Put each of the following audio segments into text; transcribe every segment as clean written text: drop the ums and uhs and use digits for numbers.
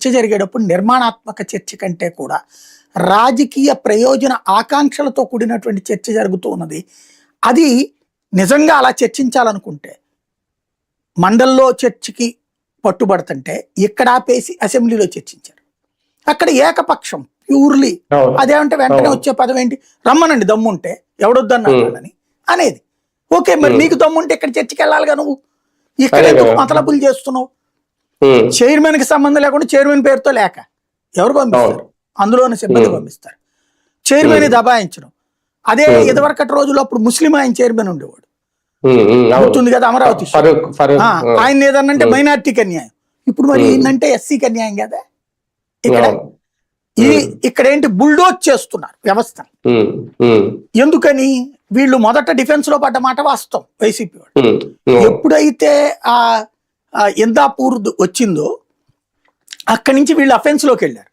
చర్చ జరిగేటప్పుడు నిర్మాణాత్మక చర్చ కంటే కూడా రాజకీయ ప్రయోజన ఆకాంక్షలతో కూడినటువంటి చర్చ జరుగుతూ ఉన్నది. అది నిజంగా అలా చర్చించాలనుకుంటే మండల్లో చర్చకి పట్టుబడుతుంటే ఇక్కడ ఆపేసి అసెంబ్లీలో చర్చించారు. అక్కడ ఏకపక్షం ప్యూర్లీ అదేమంటే వెంటనే వచ్చే పదం ఏంటి, రమ్మనండి దమ్ముంటే ఎవడొద్దన్నాడని అనేది. ఓకే, మరి నీకు దమ్ముంటే ఇక్కడ చర్చకి వెళ్ళాలిగా, నువ్వు ఇక్కడ ఎందుకు మతలబులు చేస్తున్నావు? చైర్మన్ కి సంబంధం లేకుండా చైర్మన్ పేరుతో లేక ఎవరు పంపిస్తారు? అందులోని సిబ్బంది పంపిస్తారు. చైర్మన్ దబాయించడం. అదే ఇదివరకటి రోజుల్లో అప్పుడు ముస్లిం ఆయన చైర్మన్ ఉండేవాడు, గుర్తుంది కదా, అమరావతి. ఆయన ఏదన్నంటే మైనార్టీకి అన్యాయం. ఇప్పుడు మరి ఏంటంటే ఎస్సీకి అన్యాయం కదా. ఇక్కడ ఏంటి, బుల్డోజ్ చేస్తున్నారు వ్యవస్థను. ఎందుకని? వీళ్ళు మొదట డిఫెన్స్ లో పడ్డ మాట వాస్తవం. వైసీపీ వాడు ఎప్పుడైతే ఆ ఇందాపూర్ వచ్చిందో అక్కడి నుంచి వీళ్ళు అఫెన్స్ లోకి వెళ్ళారు.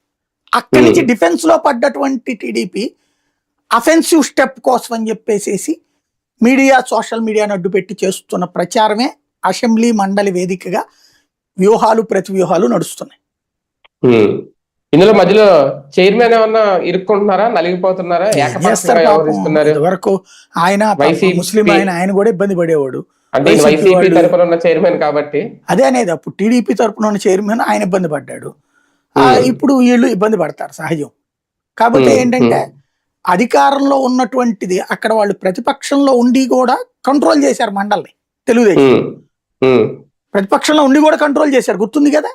అక్కడి నుంచి డిఫెన్స్ లో పడ్డటువంటి టీడీపీ అఫెన్సివ్ స్టెప్ కోసం అని చెప్పేసి మీడియా, సోషల్ మీడియాను అడ్డు పెట్టి చేస్తున్న ప్రచారమే అసెంబ్లీ మండలి వేదికగా వ్యూహాలు ప్రతి వ్యూహాలు నడుస్తున్నాయి. ఇందులో మధ్యలో చైర్మన్ ఏమన్నా ఇరుక్కుంటున్నారా, నలిగిపోతున్నారా? వరకు ఆయన ముస్లిం ఆయన కూడా ఇబ్బంది పడేవాడు. వైసీపీ తరపున ఉన్న చైర్మన్ కాబట్టి అదే అనేది. అప్పుడు టీడీపీ తరపున ఉన్న చైర్మన్ ఆయన ఇబ్బంది పడ్డాడు. ఇప్పుడు వీళ్ళు ఇబ్బంది పడతారు సహజం. కాబట్టి ఏంటంటే అధికారంలో ఉన్నటువంటిది అక్కడ వాళ్ళు ప్రతిపక్షంలో ఉండి కూడా కంట్రోల్ చేశారు మండలిని. తెలుగుదేశం ప్రతిపక్షంలో ఉండి కూడా కంట్రోల్ చేశారు, గుర్తుంది కదా.